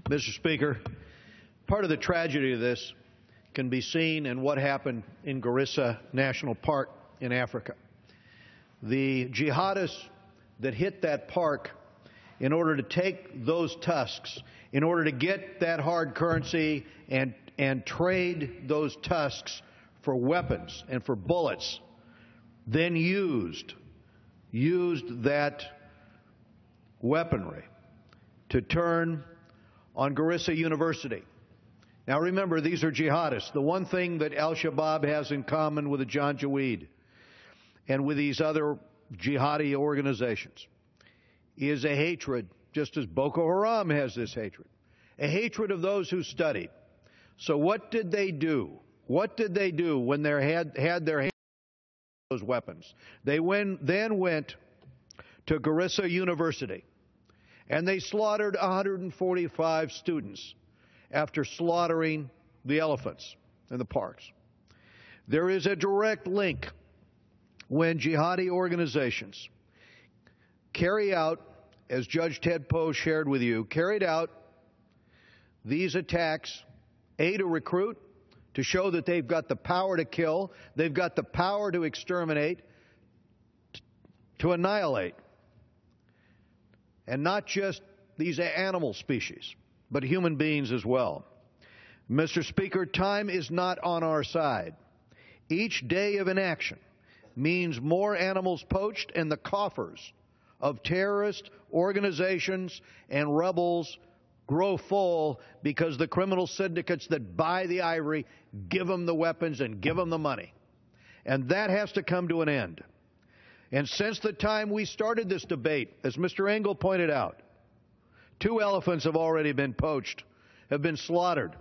Mr. Speaker, part of the tragedy of this can be seen in what happened in Garissa National Park in Africa. The jihadists that hit that park in order to take those tusks, in order to get that hard currency and trade those tusks for weapons and for bullets, then used that weaponry to turn on Garissa University. Now remember, these are jihadists. The one thing that al-Shabaab has in common with the Janjaweed and with these other jihadi organizations is a hatred, just as Boko Haram has this hatred, a hatred of those who studied. So what did they do? What did they do when they had their hands on those weapons? They then went to Garissa University, and they slaughtered 145 students after slaughtering the elephants in the parks. There is a direct link when jihadi organizations carry out, as Judge Ted Poe shared with you, carried out these attacks, A, to recruit, to show that they've got the power to kill, they've got the power to exterminate, to annihilate. And not just these animal species, but human beings as well. Mr. Speaker, time is not on our side. Each day of inaction means more animals poached, and the coffers of terrorist organizations and rebels grow full because the criminal syndicates that buy the ivory give them the weapons and give them the money. And that has to come to an end. And since the time we started this debate, as Mr. Engel pointed out, 2 elephants have already been poached, have been slaughtered,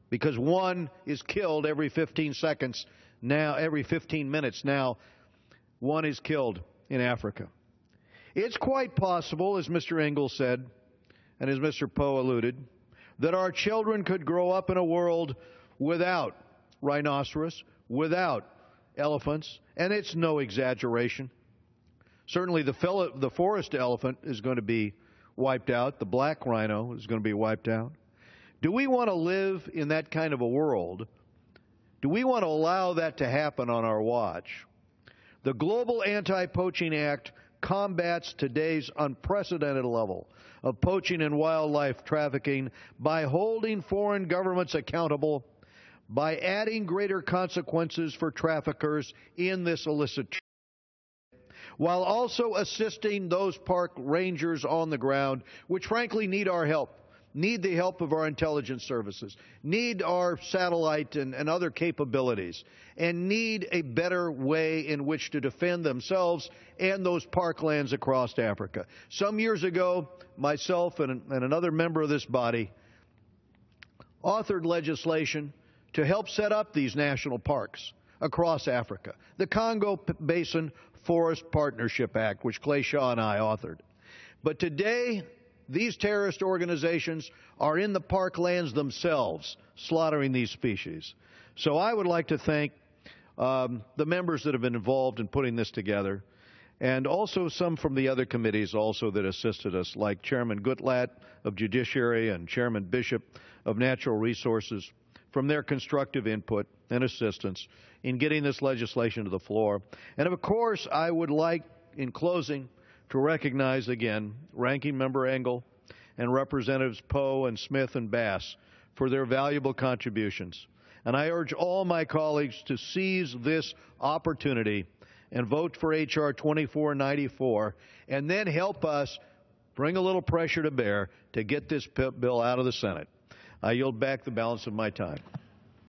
because one is killed every 15 seconds now, every 15 minutes now, one is killed in Africa. It's quite possible, as Mr. Engel said, and as Mr. Poe alluded, that our children could grow up in a world without rhinoceros, without elephants, and it's no exaggeration. Certainly the forest elephant is going to be wiped out. The black rhino is going to be wiped out. Do we want to live in that kind of a world? Do we want to allow that to happen on our watch? The Global Anti-Poaching Act combats today's unprecedented level of poaching and wildlife trafficking by holding foreign governments accountable, by adding greater consequences for traffickers in this illicit trade, while also assisting those park rangers on the ground, which frankly need our help, need the help of our intelligence services, need our satellite and other capabilities, and need a better way in which to defend themselves and those parklands across Africa. Some years ago, myself and another member of this body authored legislation to help set up these national parks across Africa, the Congo Basin Forest Partnership Act, which Clay Shaw and I authored. But today, these terrorist organizations are in the parklands themselves, slaughtering these species. So I would like to thank the members that have been involved in putting this together, and also some from the other committees also that assisted us, like Chairman Gutlatt of Judiciary and Chairman Bishop of Natural Resources, from their constructive input and assistance in getting this legislation to the floor. And of course, I would like, in closing, to recognize again Ranking Member Engel and Representatives Poe and Smith and Bass for their valuable contributions. And I urge all my colleagues to seize this opportunity and vote for H.R. 2494, and then help us bring a little pressure to bear to get this bill out of the Senate. I yield back the balance of my time.